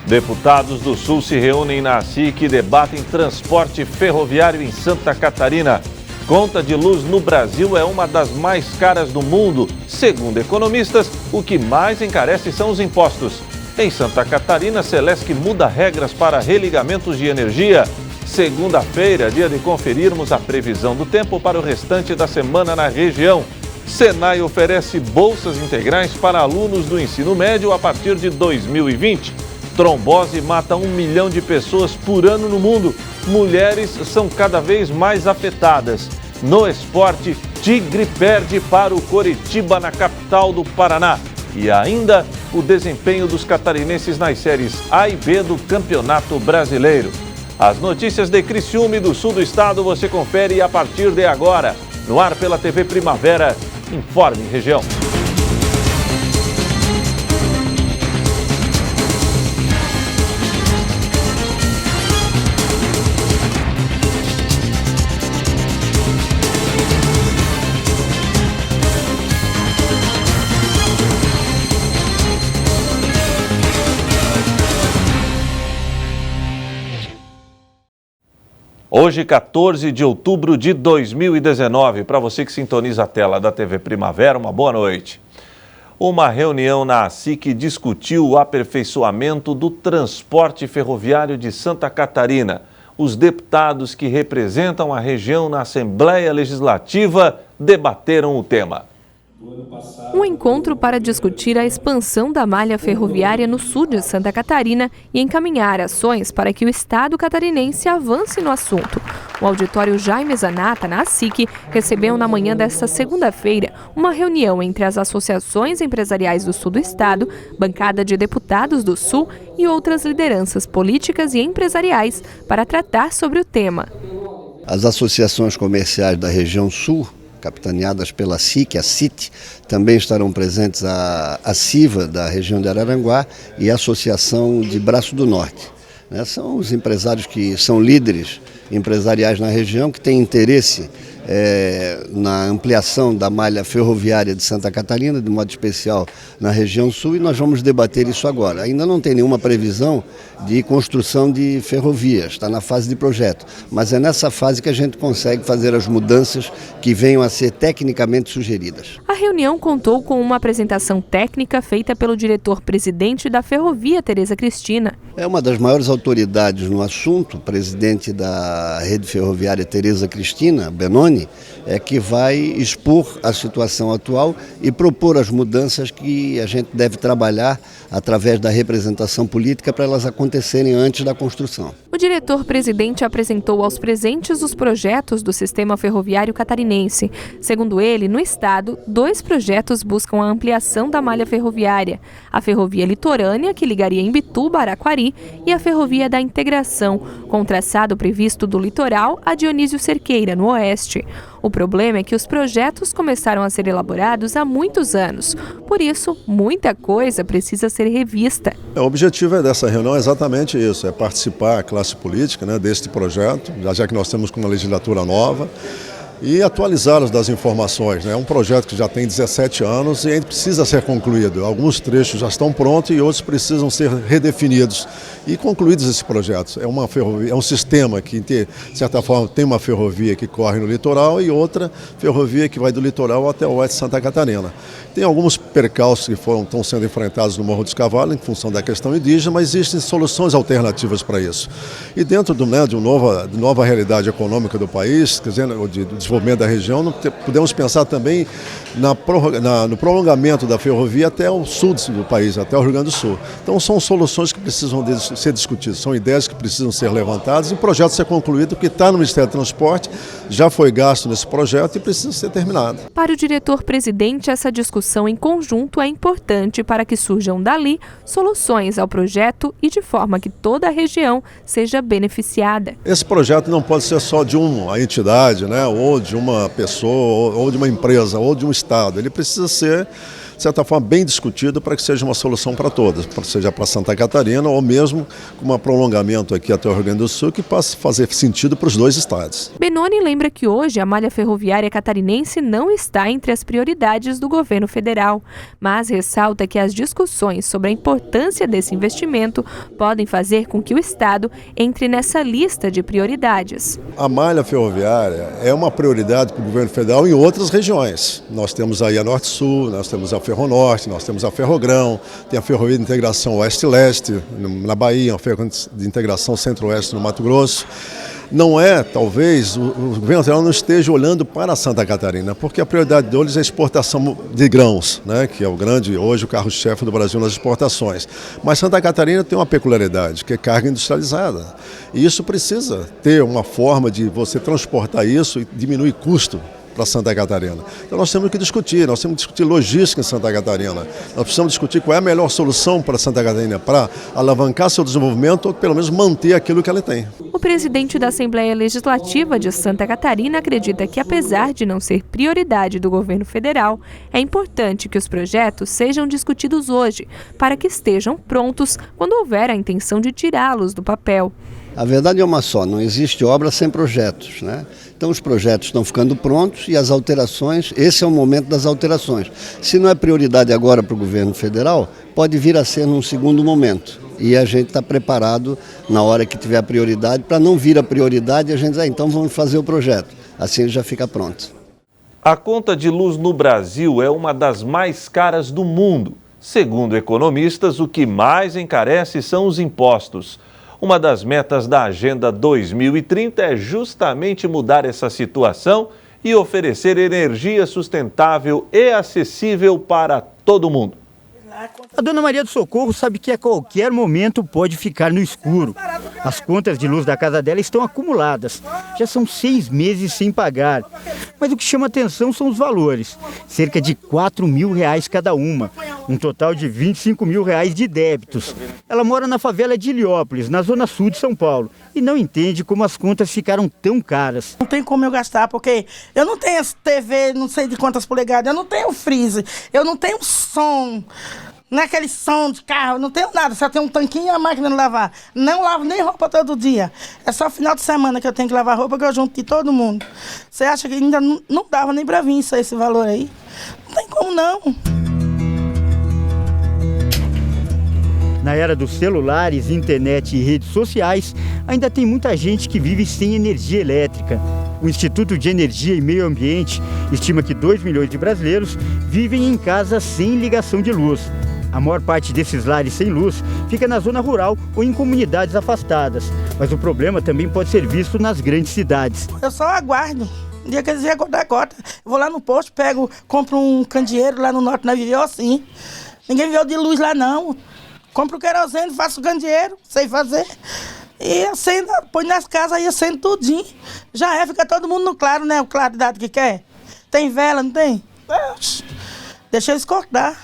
Deputados do Sul se reúnem na ACIC e debatem transporte ferroviário em Santa Catarina. Conta de luz no Brasil é uma das mais caras do mundo. Segundo economistas, o que mais encarece são os impostos. Em Santa Catarina, Celesc muda regras para religamentos de energia. Segunda-feira, dia de conferirmos a previsão do tempo para o restante da semana na região. Senai oferece bolsas integrais para alunos do ensino médio a partir de 2020. Trombose mata 1 milhão de pessoas por ano no mundo. Mulheres são cada vez mais afetadas. No esporte, Tigre perde para o Coritiba na capital do Paraná. E ainda o desempenho dos catarinenses nas séries A e B do Campeonato Brasileiro. As notícias de Criciúma e do sul do estado você confere a partir de agora. No ar pela TV Primavera, Informe Região. Hoje, 14 de outubro de 2019, para você que sintoniza a tela da TV Primavera, uma boa noite. Uma reunião na ACIC discutiu o aperfeiçoamento do transporte ferroviário de Santa Catarina. Os deputados que representam a região na Assembleia Legislativa debateram o tema. Um encontro para discutir a expansão da malha ferroviária no sul de Santa Catarina e encaminhar ações para que o Estado catarinense avance no assunto. O auditório Jaime Zanata, na ACIC, recebeu na manhã desta segunda-feira uma reunião entre as associações empresariais do sul do Estado, bancada de deputados do sul e outras lideranças políticas e empresariais para tratar sobre o tema. As associações comerciais da região sul, capitaneadas pela SIC, a CIT, também estarão presentes a CIVA da região de Araranguá e a Associação de Braço do Norte. São os empresários que são líderes empresariais na região, que têm interesse na ampliação da malha ferroviária de Santa Catarina, de modo especial na região sul, e nós vamos debater isso agora. Ainda não tem nenhuma previsão de construção de ferrovias, está na fase de projeto, mas é nessa fase que a gente consegue fazer as mudanças que venham a ser tecnicamente sugeridas. A reunião contou com uma apresentação técnica feita pelo diretor-presidente da Ferrovia, Tereza Cristina. É uma das maiores autoridades no assunto, presidente da rede ferroviária Tereza Cristina Benoni, que vai expor a situação atual e propor as mudanças que a gente deve trabalhar através da representação política para elas acontecerem antes da construção. O diretor-presidente apresentou aos presentes os projetos do sistema ferroviário catarinense. Segundo ele, no estado, 2 projetos buscam a ampliação da malha ferroviária. A ferrovia litorânea, que ligaria Imbituba a Araquari, e a ferrovia da integração, com traçado previsto do litoral a Dionísio Cerqueira, no oeste. O problema é que os projetos começaram a ser elaborados há muitos anos. Por isso, muita coisa precisa ser revista. O objetivo dessa reunião é exatamente isso, é participar a classe política deste projeto, já que nós temos uma legislatura nova, e atualizá-los das informações. É um projeto que já tem 17 anos e ainda precisa ser concluído. Alguns trechos já estão prontos e outros precisam ser redefinidos e concluídos esses projetos. É uma ferrovia, é um sistema que, de certa forma, tem uma ferrovia que corre no litoral e outra ferrovia que vai do litoral até o oeste de Santa Catarina. Tem alguns percalços que estão sendo enfrentados no Morro dos Cavalos em função da questão indígena, mas existem soluções alternativas para isso. E dentro de uma nova realidade econômica do país, quer dizer, de desenvolvimento da região, podemos pensar também no prolongamento da ferrovia até o sul do país, até o Rio Grande do Sul. Então são soluções que precisam ser discutidas, são ideias que precisam ser levantadas e o projeto ser concluído, porque está no Ministério do Transporte, já foi gasto nesse projeto e precisa ser terminado. Para o diretor-presidente, essa discussão em conjunto é importante para que surjam dali soluções ao projeto e de forma que toda a região seja beneficiada. Esse projeto não pode ser só de uma entidade, ou de uma pessoa, ou de uma empresa, ou de um estado. Ele precisa ser de certa forma, bem discutido para que seja uma solução para todas, seja para Santa Catarina ou mesmo com um prolongamento aqui até o Rio Grande do Sul que possa fazer sentido para os dois estados. Benoni lembra que hoje a malha ferroviária catarinense não está entre as prioridades do governo federal, mas ressalta que as discussões sobre a importância desse investimento podem fazer com que o estado entre nessa lista de prioridades. A malha ferroviária é uma prioridade para o governo federal em outras regiões. Nós temos aí a Norte-Sul, nós temos a Ferronorte, nós temos a Ferrogrão, tem a Ferrovia de Integração Oeste-Leste na Bahia, a Ferrovia de Integração Centro-Oeste no Mato Grosso. Não é, talvez, o governo federal não esteja olhando para Santa Catarina, porque a prioridade deles é a exportação de grãos, né, que é o grande, hoje, o carro-chefe do Brasil nas exportações. Mas Santa Catarina tem uma peculiaridade, que é carga industrializada. E isso precisa ter uma forma de você transportar isso e diminuir custo para Santa Catarina. Então nós temos que discutir logística em Santa Catarina. Nós precisamos discutir qual é a melhor solução para Santa Catarina, para alavancar seu desenvolvimento ou pelo menos manter aquilo que ela tem. O presidente da Assembleia Legislativa de Santa Catarina acredita que, apesar de não ser prioridade do governo federal, é importante que os projetos sejam discutidos hoje, para que estejam prontos quando houver a intenção de tirá-los do papel. A verdade é uma só, não existe obra sem projetos, né? Então os projetos estão ficando prontos e as alterações, esse é o momento das alterações. Se não é prioridade agora para o governo federal, pode vir a ser num segundo momento. E a gente está preparado na hora que tiver a prioridade, para não vir a prioridade a gente diz, então vamos fazer o projeto. Assim ele já fica pronto. A conta de luz no Brasil é uma das mais caras do mundo. Segundo economistas, o que mais encarece são os impostos. Uma das metas da Agenda 2030 é justamente mudar essa situação e oferecer energia sustentável e acessível para todo mundo. A dona Maria do Socorro sabe que a qualquer momento pode ficar no escuro. As contas de luz da casa dela estão acumuladas. Já são 6 meses sem pagar. Mas o que chama atenção são os valores. Cerca de R$4.000 cada uma. Um total de R$25.000 de débitos. Ela mora na favela de Heliópolis, na zona sul de São Paulo. E não entende como as contas ficaram tão caras. Não tem como eu gastar, porque eu não tenho TV, não sei de quantas polegadas. Eu não tenho freezer, eu não tenho som. Não é aquele som de carro, não tenho nada, só tenho um tanquinho e a máquina de lavar. Não lavo nem roupa todo dia. É só final de semana que eu tenho que lavar roupa, que eu junto de todo mundo. Você acha que ainda não dava nem pra vir esse valor aí? Não tem como não. Na era dos celulares, internet e redes sociais, ainda tem muita gente que vive sem energia elétrica. O Instituto de Energia e Meio Ambiente estima que 2 milhões de brasileiros vivem em casa sem ligação de luz. A maior parte desses lares sem luz fica na zona rural ou em comunidades afastadas. Mas o problema também pode ser visto nas grandes cidades. Eu só aguardo. No dia que eles vierem cortar a cota, eu vou lá no posto, compro um candeeiro lá no norte, nós vivemos assim. Ninguém viveu de luz lá não. Compro o querosene, faço o candeeiro, sei fazer. E acendo, põe nas casas e acendo tudinho. Já fica todo mundo no claro, né? O claridade que quer. Tem vela, não tem? Deixa eles cortar.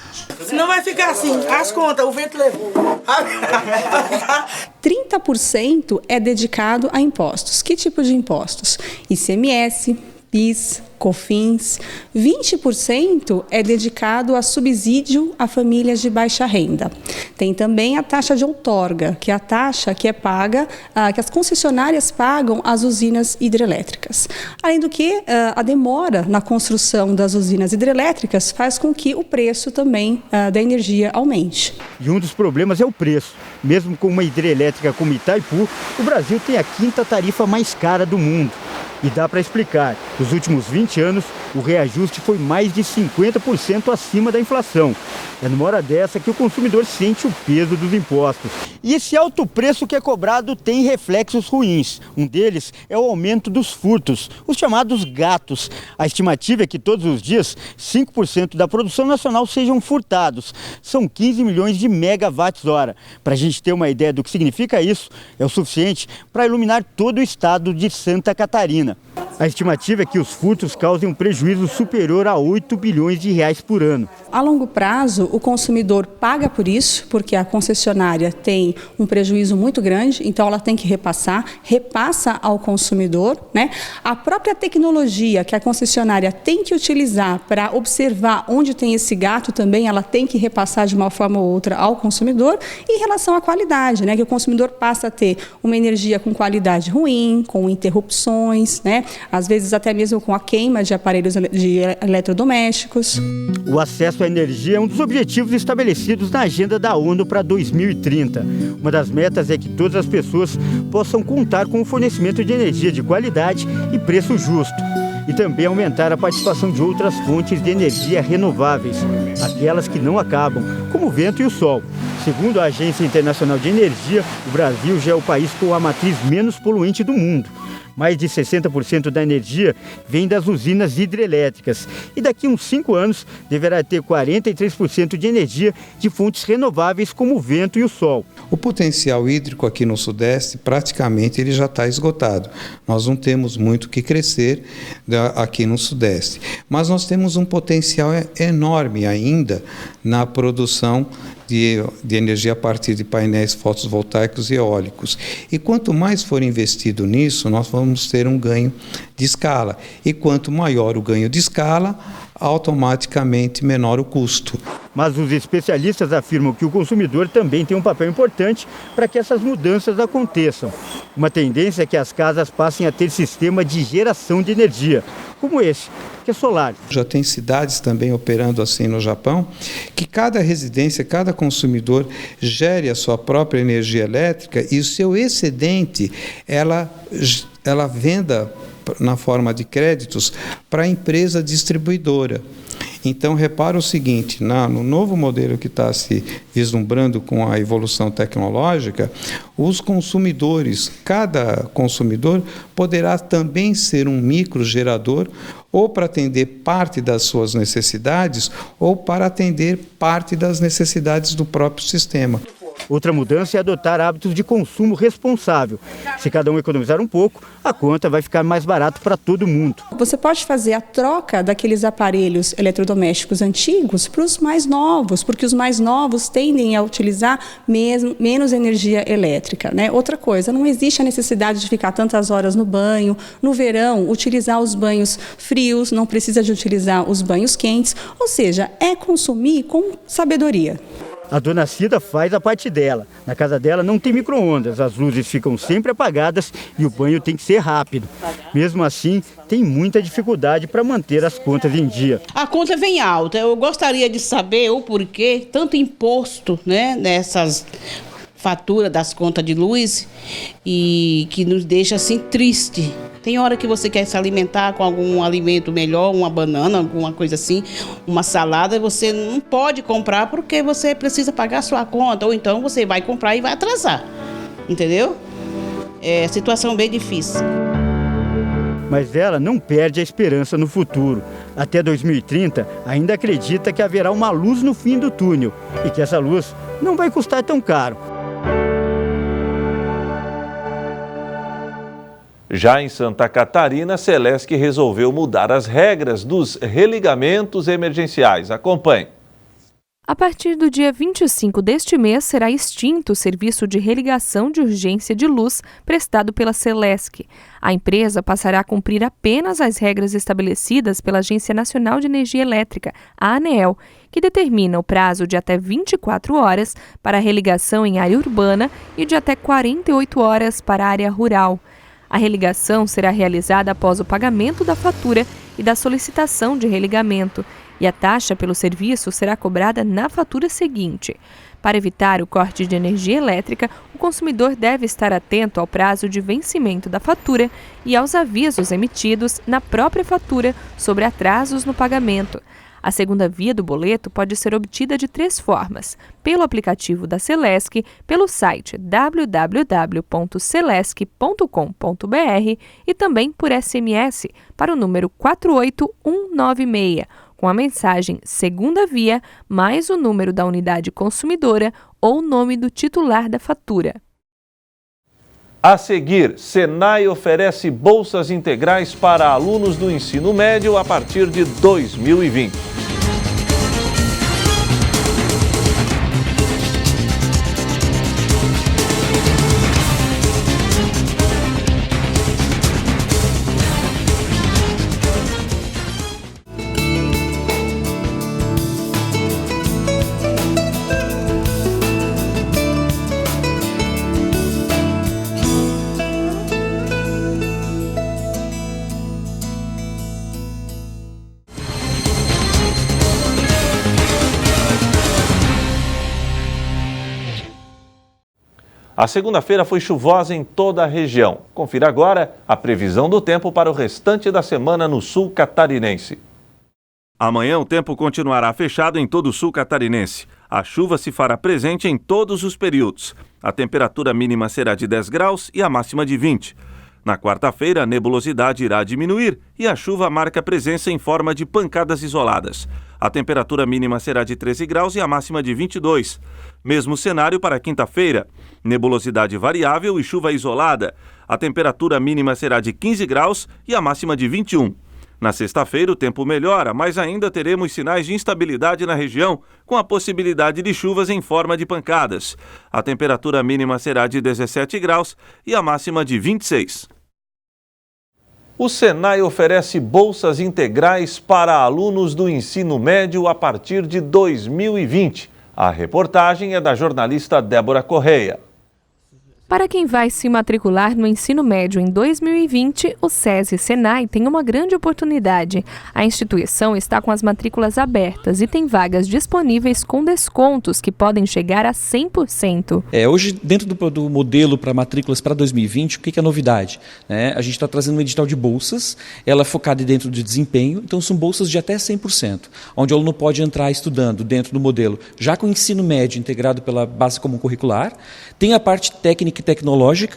Senão vai ficar assim, as contas, o vento levou. 30% é dedicado a impostos. Que tipo de impostos? ICMS, PIS, COFINS. 20% é dedicado a subsídio a famílias de baixa renda. Tem também a taxa de outorga, que é a taxa que é paga, que as concessionárias pagam às usinas hidrelétricas. Além do que, a demora na construção das usinas hidrelétricas faz com que o preço também da energia aumente. E um dos problemas é o preço. Mesmo com uma hidrelétrica como Itaipu, o Brasil tem a 5ª tarifa mais cara do mundo. E dá para explicar. Nos últimos 20 anos, o reajuste foi mais de 50% acima da inflação. É numa hora dessa que o consumidor sente o peso dos impostos. E esse alto preço que é cobrado tem reflexos ruins. Um deles é o aumento dos furtos, os chamados gatos. A estimativa é que todos os dias, 5% da produção nacional sejam furtados. São 15 milhões de megawatts-hora. Para a gente ter uma ideia do que significa isso, é o suficiente para iluminar todo o estado de Santa Catarina. A estimativa é que os furtos causem um prejuízo superior a 8 bilhões de reais por ano. A longo prazo, o consumidor paga por isso, porque a concessionária tem um prejuízo muito grande, então ela tem que repassa ao consumidor, né? A própria tecnologia que a concessionária tem que utilizar para observar onde tem esse gato também, ela tem que repassar de uma forma ou outra ao consumidor. E em relação à qualidade, né? Que o consumidor passa a ter uma energia com qualidade ruim, com interrupções, né? Às vezes até mesmo com a queima de aparelhos de eletrodomésticos. O acesso à energia é um dos objetivos estabelecidos na agenda da ONU para 2030. Uma das metas é que todas as pessoas possam contar com o fornecimento de energia de qualidade e preço justo. E também aumentar a participação de outras fontes de energia renováveis, aquelas que não acabam, como o vento e o sol. Segundo a Agência Internacional de Energia, o Brasil já é o país com a matriz menos poluente do mundo. Mais de 60% da energia vem das usinas hidrelétricas e daqui a uns 5 anos deverá ter 43% de energia de fontes renováveis como o vento e o sol. O potencial hídrico aqui no Sudeste praticamente ele já está esgotado. Nós não temos muito o que crescer aqui no Sudeste, mas nós temos um potencial enorme ainda na produção de energia a partir de painéis fotovoltaicos e eólicos. E quanto mais for investido nisso, nós vamos ter um ganho de escala. E quanto maior o ganho de escala, automaticamente menor o custo. Mas os especialistas afirmam que o consumidor também tem um papel importante para que essas mudanças aconteçam. Uma tendência é que as casas passem a ter sistema de geração de energia, como esse, que é solar. Já tem cidades também operando assim no Japão, que cada residência, cada consumidor gere a sua própria energia elétrica e o seu excedente ela venda na forma de créditos para a empresa distribuidora. Então, repara o seguinte, no novo modelo que está se vislumbrando com a evolução tecnológica, os consumidores, cada consumidor poderá também ser um microgerador ou para atender parte das suas necessidades ou para atender parte das necessidades do próprio sistema. Outra mudança é adotar hábitos de consumo responsável. Se cada um economizar um pouco, a conta vai ficar mais barato para todo mundo. Você pode fazer a troca daqueles aparelhos eletrodomésticos antigos para os mais novos, porque os mais novos tendem a utilizar menos energia elétrica, né? Outra coisa, não existe a necessidade de ficar tantas horas no banho. No verão, utilizar os banhos frios, não precisa de utilizar os banhos quentes. Ou seja, é consumir com sabedoria. A dona Cida faz a parte dela. Na casa dela não tem micro-ondas, as luzes ficam sempre apagadas e o banho tem que ser rápido. Mesmo assim, tem muita dificuldade para manter as contas em dia. A conta vem alta. Eu gostaria de saber o porquê, tanto imposto, né, nessas faturas das contas de luz e que nos deixa assim triste. Tem hora que você quer se alimentar com algum alimento melhor, uma banana, alguma coisa assim, uma salada, você não pode comprar porque você precisa pagar a sua conta, ou então você vai comprar e vai atrasar, entendeu? É situação bem difícil. Mas ela não perde a esperança no futuro. Até 2030, ainda acredita que haverá uma luz no fim do túnel e que essa luz não vai custar tão caro. Já em Santa Catarina, a Celesc resolveu mudar as regras dos religamentos emergenciais. Acompanhe. A partir do dia 25 deste mês, será extinto o serviço de religação de urgência de luz prestado pela Celesc. A empresa passará a cumprir apenas as regras estabelecidas pela Agência Nacional de Energia Elétrica, a ANEEL, que determina o prazo de até 24 horas para a religação em área urbana e de até 48 horas para a área rural. A religação será realizada após o pagamento da fatura e da solicitação de religamento, e a taxa pelo serviço será cobrada na fatura seguinte. Para evitar o corte de energia elétrica, o consumidor deve estar atento ao prazo de vencimento da fatura e aos avisos emitidos na própria fatura sobre atrasos no pagamento. A segunda via do boleto pode ser obtida de 3 formas: pelo aplicativo da Celesc, pelo site www.celesc.com.br e também por SMS para o número 48196, com a mensagem Segunda Via, mais o número da unidade consumidora ou o nome do titular da fatura. A seguir, Senai oferece bolsas integrais para alunos do ensino médio a partir de 2020. A segunda-feira foi chuvosa em toda a região. Confira agora a previsão do tempo para o restante da semana no sul catarinense. Amanhã o tempo continuará fechado em todo o sul catarinense. A chuva se fará presente em todos os períodos. A temperatura mínima será de 10 graus e a máxima de 20. Na quarta-feira, a nebulosidade irá diminuir e a chuva marca presença em forma de pancadas isoladas. A temperatura mínima será de 13 graus e a máxima de 22. Mesmo cenário para quinta-feira. Nebulosidade variável e chuva isolada. A temperatura mínima será de 15 graus e a máxima de 21. Na sexta-feira, o tempo melhora, mas ainda teremos sinais de instabilidade na região, com a possibilidade de chuvas em forma de pancadas. A temperatura mínima será de 17 graus e a máxima de 26. O Senai oferece bolsas integrais para alunos do ensino médio a partir de 2020. A reportagem é da jornalista Débora Correia. Para quem vai se matricular no ensino médio em 2020, o SESI Senai tem uma grande oportunidade. A instituição está com as matrículas abertas e tem vagas disponíveis com descontos que podem chegar a 100%. Hoje, dentro do modelo para matrículas para 2020, o que é a novidade? A gente está trazendo um edital de bolsas, ela é focada dentro de desempenho, então são bolsas de até 100%, onde o aluno pode entrar estudando dentro do modelo, já com o ensino médio integrado pela base comum curricular, tem a parte técnica e tecnológica,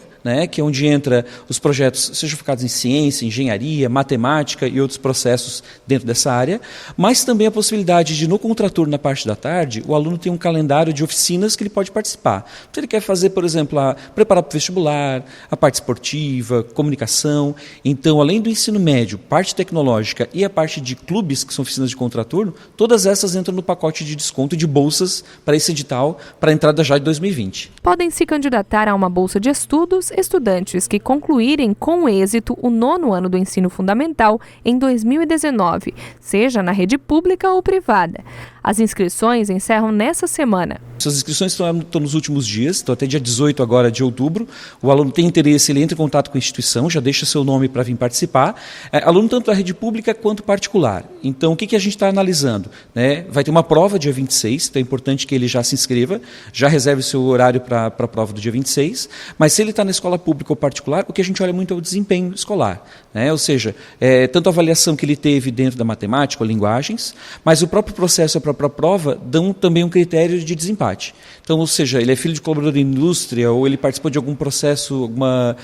que é onde entra os projetos, sejam focados em ciência, engenharia, matemática e outros processos dentro dessa área, mas também a possibilidade de, no contraturno, na parte da tarde, o aluno tem um calendário de oficinas que ele pode participar. Então, ele quer fazer, por exemplo, preparar para o vestibular, a parte esportiva, comunicação. Então, além do ensino médio, parte tecnológica e a parte de clubes, que são oficinas de contraturno, todas essas entram no pacote de desconto de bolsas para esse edital, para a entrada já de 2020. Podem se candidatar a uma bolsa de estudos estudantes que concluírem com êxito o 9º ano do ensino fundamental em 2019, seja na rede pública ou privada. As inscrições encerram nessa semana. As inscrições estão nos últimos dias, estão até dia 18 agora de outubro. O aluno tem interesse, ele entra em contato com a instituição, já deixa seu nome para vir participar. Aluno tanto da rede pública quanto particular. Então, o que a gente está analisando? Vai ter uma prova dia 26, então é importante que ele já se inscreva, já reserve seu horário para a prova do dia 26. Mas se ele está na escola pública ou particular, o que a gente olha muito é o desempenho escolar. Ou seja, tanto a avaliação que ele teve dentro da matemática ou linguagens, mas o próprio processo, a própria prova, dão também um critério de desempate. Então, ou seja, ele é filho de colaborador de indústria ou ele participou de algum processo, alguma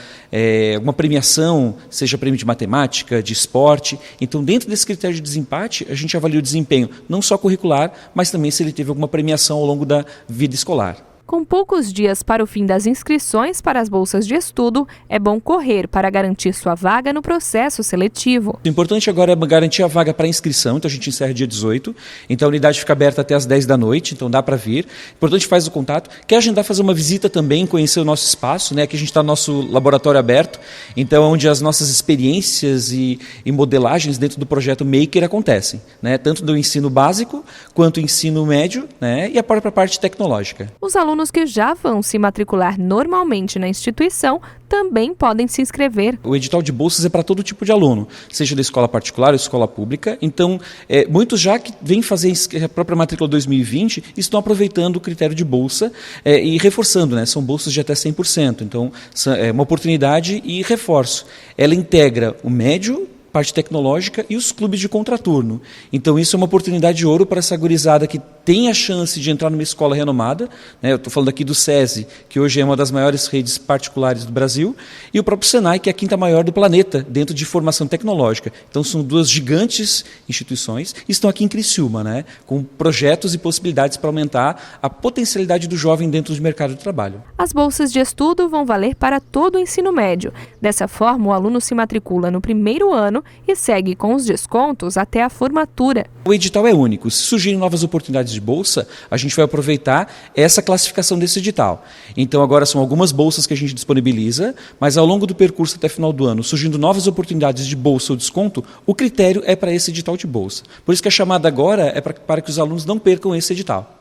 premiação, seja prêmio de matemática, de esporte. Então, dentro desse critério de desempate, a gente avalia o desempenho não só curricular, mas também se ele teve alguma premiação ao longo da vida escolar. Com poucos dias para o fim das inscrições para as bolsas de estudo, é bom correr para garantir sua vaga no processo seletivo. O importante agora é garantir a vaga para inscrição, então a gente encerra dia 18, então a unidade fica aberta até as 10 da noite, então dá para vir. Importante faz o contato, quer agendar fazer uma visita também, conhecer o nosso espaço, aqui a gente está no nosso laboratório aberto, então é onde as nossas experiências e modelagens dentro do projeto Maker acontecem, tanto do ensino básico quanto do ensino médio e a própria parte tecnológica. Os alunos que já vão se matricular normalmente na instituição também podem se inscrever. O edital de bolsas é para todo tipo de aluno, seja da escola particular ou escola pública. Então, muitos já que vêm fazer a própria matrícula 2020 estão aproveitando o critério de bolsa e reforçando, são bolsas de até 100%. Então, é uma oportunidade e reforço. Ela integra o médio, parte tecnológica e os clubes de contraturno. Então, isso é uma oportunidade de ouro para essa gurizada que tem a chance de entrar numa escola renomada, né? Eu estou falando aqui do SESI, que hoje é uma das maiores redes particulares do Brasil, e o próprio Senai, que é a quinta maior do planeta, dentro de formação tecnológica. Então são duas gigantes instituições e estão aqui em Criciúma, né? Com projetos e possibilidades para aumentar a potencialidade do jovem dentro do mercado de trabalho. As bolsas de estudo vão valer para todo o ensino médio. Dessa forma, o aluno se matricula no primeiro ano e segue com os descontos até a formatura. O edital é único. Se surgirem novas oportunidades de bolsa, a gente vai aproveitar essa classificação desse edital. Então agora são algumas bolsas que a gente disponibiliza, mas ao longo do percurso até final do ano, surgindo novas oportunidades de bolsa ou desconto, o critério é para esse edital de bolsa. Por isso que a chamada agora é para que os alunos não percam esse edital.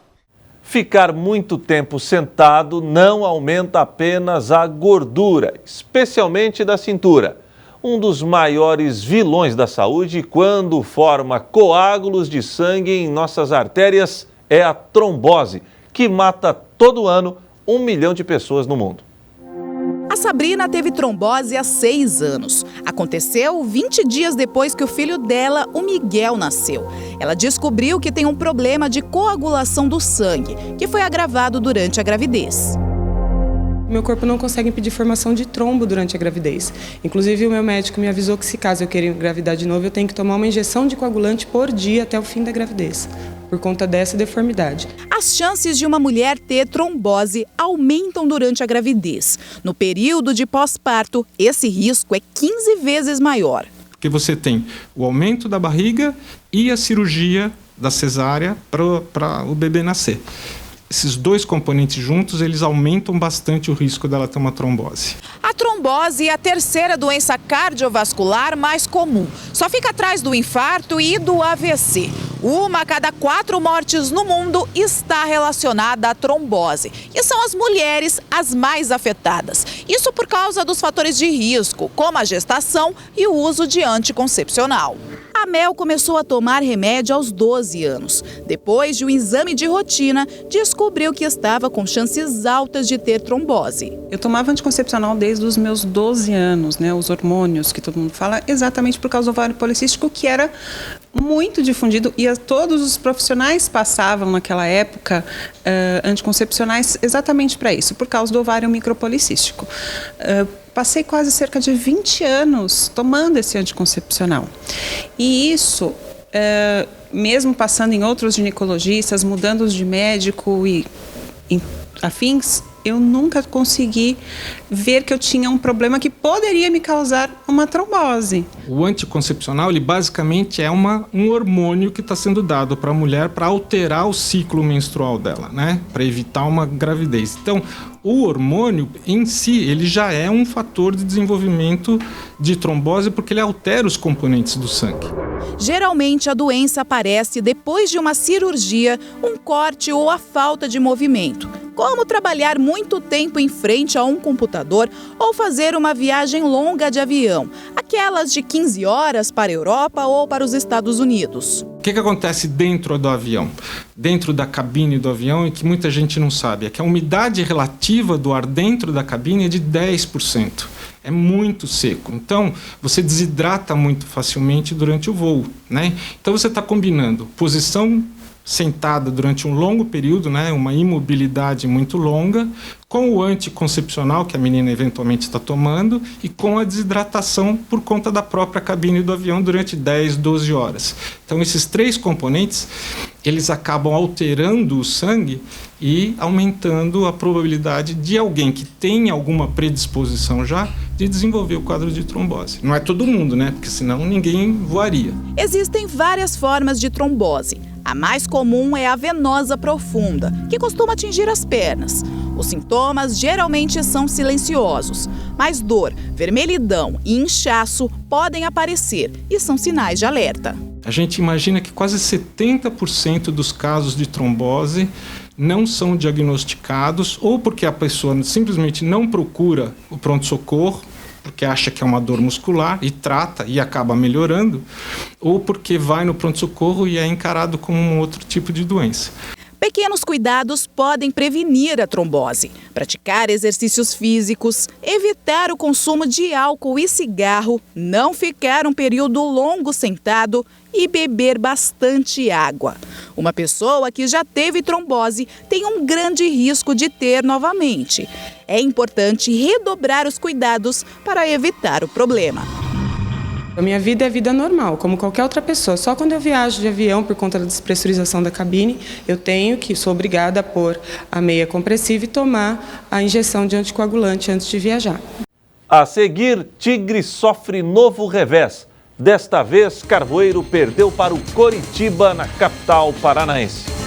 Ficar muito tempo sentado não aumenta apenas a gordura, especialmente da cintura. Um dos maiores vilões da saúde quando forma coágulos de sangue em nossas artérias é a trombose, que mata todo ano 1 milhão de pessoas no mundo. A Sabrina teve trombose há 6 anos. Aconteceu 20 dias depois que o filho dela, o Miguel, nasceu. Ela descobriu que tem um problema de coagulação do sangue, que foi agravado durante a gravidez. Meu corpo não consegue impedir formação de trombo durante a gravidez. Inclusive, o meu médico me avisou que se caso eu queira engravidar de novo, eu tenho que tomar uma injeção de coagulante por dia até o fim da gravidez, por conta dessa deformidade. As chances de uma mulher ter trombose aumentam durante a gravidez. No período de pós-parto, esse risco é 15 vezes maior. Porque você tem o aumento da barriga e a cirurgia da cesárea para o bebê nascer. Esses dois componentes juntos, eles aumentam bastante o risco dela ter uma trombose. A trombose é a terceira doença cardiovascular mais comum. Só fica atrás do infarto e do AVC. 1 a cada 4 mortes no mundo está relacionada à trombose. E são as mulheres as mais afetadas. Isso por causa dos fatores de risco, como a gestação e o uso de anticoncepcional. A Mel começou a tomar remédio aos 12 anos. Depois de um exame de rotina, descobriu que estava com chances altas de ter trombose. Eu tomava anticoncepcional desde os meus 12 anos, né? Os hormônios que todo mundo fala, exatamente por causa do ovário policístico, que era muito difundido e todos os profissionais passavam naquela época anticoncepcionais exatamente para isso, por causa do ovário micropolicístico. Passei quase cerca de 20 anos tomando esse anticoncepcional. E isso, mesmo passando em outros ginecologistas, mudando de médico e afins, eu nunca consegui ver que eu tinha um problema que poderia me causar uma trombose. O anticoncepcional, ele basicamente é um hormônio que está sendo dado para a mulher para alterar o ciclo menstrual dela, né? Para evitar uma gravidez. Então, o hormônio em si, ele já é um fator de desenvolvimento de trombose porque ele altera os componentes do sangue. Geralmente, a doença aparece depois de uma cirurgia, um corte ou a falta de movimento, como trabalhar muito tempo em frente a um computador ou fazer uma viagem longa de avião, aquelas de 15 horas para a Europa ou para os Estados Unidos. O que acontece dentro do avião? Dentro da cabine do avião, e que muita gente não sabe, é que a umidade relativa do ar dentro da cabine é de 10%. É muito seco. Então, você desidrata muito facilmente durante o voo, né? Então, você está combinando posição sentada durante um longo período, né, uma imobilidade muito longa, com o anticoncepcional que a menina eventualmente está tomando e com a desidratação por conta da própria cabine do avião durante 10, 12 horas. Então, esses 3 componentes, eles acabam alterando o sangue e aumentando a probabilidade de alguém que tem alguma predisposição já de desenvolver o quadro de trombose. Não é todo mundo, né? Porque senão ninguém voaria. Existem várias formas de trombose. A mais comum é a venosa profunda, que costuma atingir as pernas. Os sintomas geralmente são silenciosos, mas dor, vermelhidão e inchaço podem aparecer e são sinais de alerta. A gente imagina que quase 70% dos casos de trombose não são diagnosticados ou porque a pessoa simplesmente não procura o pronto-socorro, porque acha que é uma dor muscular e trata e acaba melhorando, ou porque vai no pronto-socorro e é encarado como um outro tipo de doença. Pequenos cuidados podem prevenir a trombose. Praticar exercícios físicos, evitar o consumo de álcool e cigarro, não ficar um período longo sentado e beber bastante água. Uma pessoa que já teve trombose tem um grande risco de ter novamente. É importante redobrar os cuidados para evitar o problema. A minha vida é vida normal, como qualquer outra pessoa. Só quando eu viajo de avião por conta da despressurização da cabine, sou obrigada a pôr a meia compressiva e tomar a injeção de anticoagulante antes de viajar. A seguir, Tigre sofre novo revés. Desta vez, Carvoeiro perdeu para o Coritiba na capital paranaense.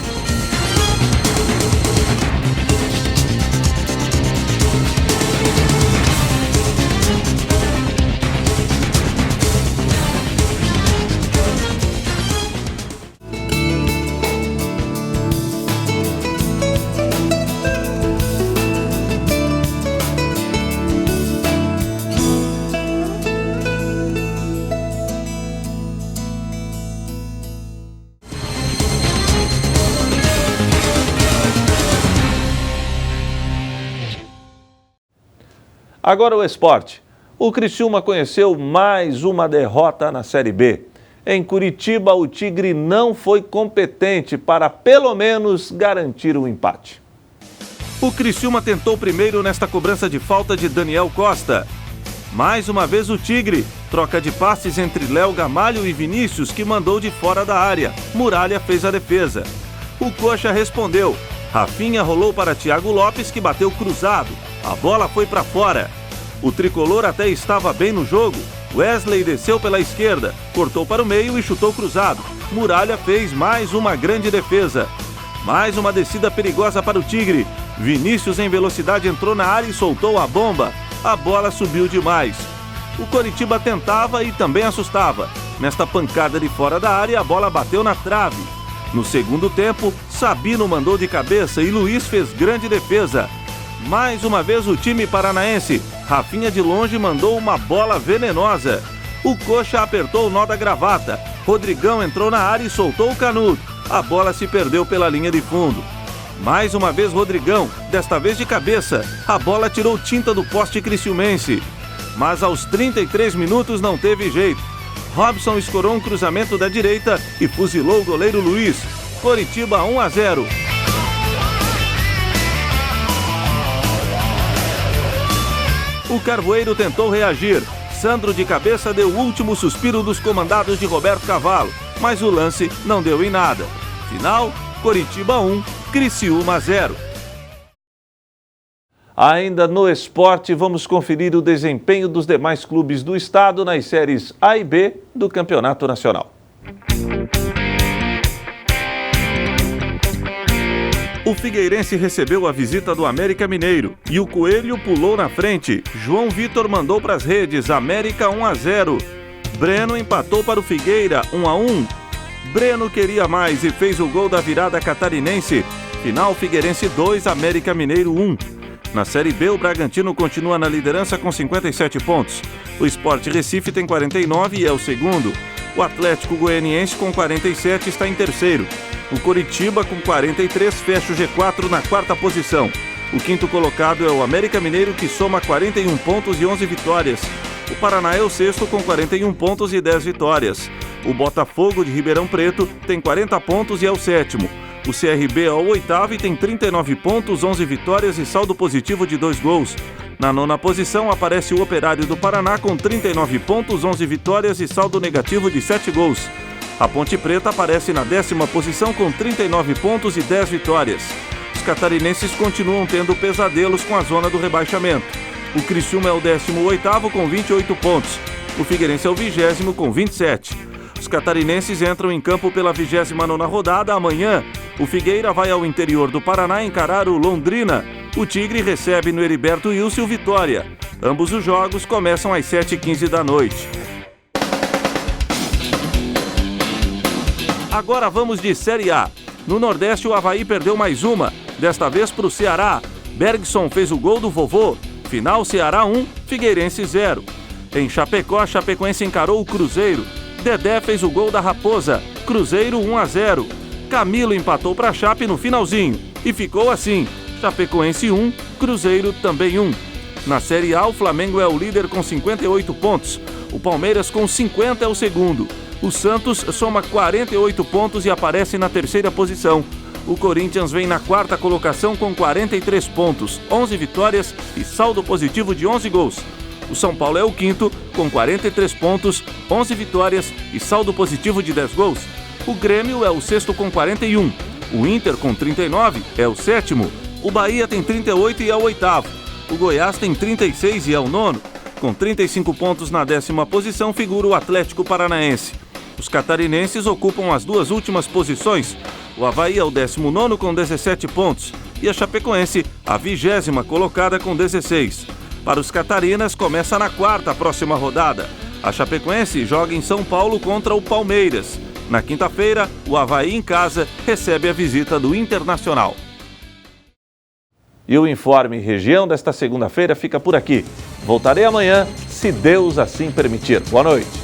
Agora o esporte. O Criciúma conheceu mais uma derrota na Série B. Em Curitiba, o Tigre não foi competente para, pelo menos, garantir o empate. O Criciúma tentou primeiro nesta cobrança de falta de Daniel Costa. Mais uma vez o Tigre. Troca de passes entre Léo Gamalho e Vinícius, que mandou de fora da área. Muralha fez a defesa. O Coxa respondeu. Rafinha rolou para Thiago Lopes, que bateu cruzado. A bola foi para fora. O tricolor até estava bem no jogo. Wesley desceu pela esquerda, cortou para o meio e chutou cruzado. Muralha fez mais uma grande defesa. Mais uma descida perigosa para o Tigre. Vinícius em velocidade entrou na área e soltou a bomba. A bola subiu demais. O Coritiba tentava e também assustava. Nesta pancada de fora da área, a bola bateu na trave. No segundo tempo, Sabino mandou de cabeça e Luiz fez grande defesa. Mais uma vez o time paranaense. Rafinha de longe mandou uma bola venenosa. O Coxa apertou o nó da gravata. Rodrigão entrou na área e soltou o canudo. A bola se perdeu pela linha de fundo. Mais uma vez Rodrigão, desta vez de cabeça. A bola tirou tinta do poste criciumense. Mas aos 33 minutos não teve jeito. Robson escorou um cruzamento da direita e fuzilou o goleiro Luiz. Coritiba 1-0. O Carvoeiro tentou reagir. Sandro de cabeça deu o último suspiro dos comandados de Roberto Cavalo, mas o lance não deu em nada. Final, Coritiba 1, Criciúma 0. Ainda no esporte, vamos conferir o desempenho dos demais clubes do estado nas séries A e B do Campeonato Nacional. O Figueirense recebeu a visita do América Mineiro e o Coelho pulou na frente. João Vitor mandou para as redes, América 1-0. Breno empatou para o Figueira 1-1. Breno queria mais e fez o gol da virada catarinense. Final, Figueirense 2, América Mineiro 1. Na Série B, o Bragantino continua na liderança com 57 pontos. O Sport Recife tem 49 e é o segundo. O Atlético Goianiense com 47 está em terceiro. O Coritiba com 43 fecha o G4 na quarta posição. O quinto colocado é o América Mineiro, que soma 41 pontos e 11 vitórias. O Paraná é o sexto com 41 pontos e 10 vitórias. O Botafogo de Ribeirão Preto tem 40 pontos e é o sétimo. O CRB é o oitavo e tem 39 pontos, 11 vitórias e saldo positivo de 2 gols. Na nona posição aparece o Operário do Paraná com 39 pontos, 11 vitórias e saldo negativo de 7 gols. A Ponte Preta aparece na 10ª posição com 39 pontos e 10 vitórias. Os catarinenses continuam tendo pesadelos com a zona do rebaixamento. O Criciúma é o 18º com 28 pontos. O Figueirense é o 20º com 27. Os catarinenses entram em campo pela 29ª rodada amanhã. O Figueira vai ao interior do Paraná encarar o Londrina. O Tigre recebe no Heriberto Wilson o Vitória. Ambos os jogos começam às 7h15 da noite. Agora vamos de Série A. No Nordeste, o Avaí perdeu mais uma, desta vez para o Ceará. Bergson fez o gol do vovô. Final, Ceará 1, Figueirense 0. Em Chapecó, a Chapecoense encarou o Cruzeiro. Dedé fez o gol da Raposa. Cruzeiro 1-0. Camilo empatou para a Chape no finalzinho e ficou assim: Chapecoense 1, Cruzeiro também 1. Na Série A, o Flamengo é o líder com 58 pontos. O Palmeiras com 50 é o segundo. O Santos soma 48 pontos e aparece na terceira posição. O Corinthians vem na quarta colocação com 43 pontos, 11 vitórias e saldo positivo de 11 gols. O São Paulo é o quinto, com 43 pontos, 11 vitórias e saldo positivo de 10 gols. O Grêmio é o sexto com 41. O Inter, com 39, é o sétimo. O Bahia tem 38 e é o oitavo. O Goiás tem 36 e é o nono. Com 35 pontos na 10ª posição figura o Atlético Paranaense. Os catarinenses ocupam as duas últimas posições. O Avaí é o 19º com 17 pontos e a Chapecoense a 20ª colocada com 16. Para os catarinas, começa na quarta próxima rodada. A Chapecoense joga em São Paulo contra o Palmeiras. Na quinta-feira, o Avaí em casa recebe a visita do Internacional. E o Informe Região desta segunda-feira fica por aqui. Voltarei amanhã, se Deus assim permitir. Boa noite.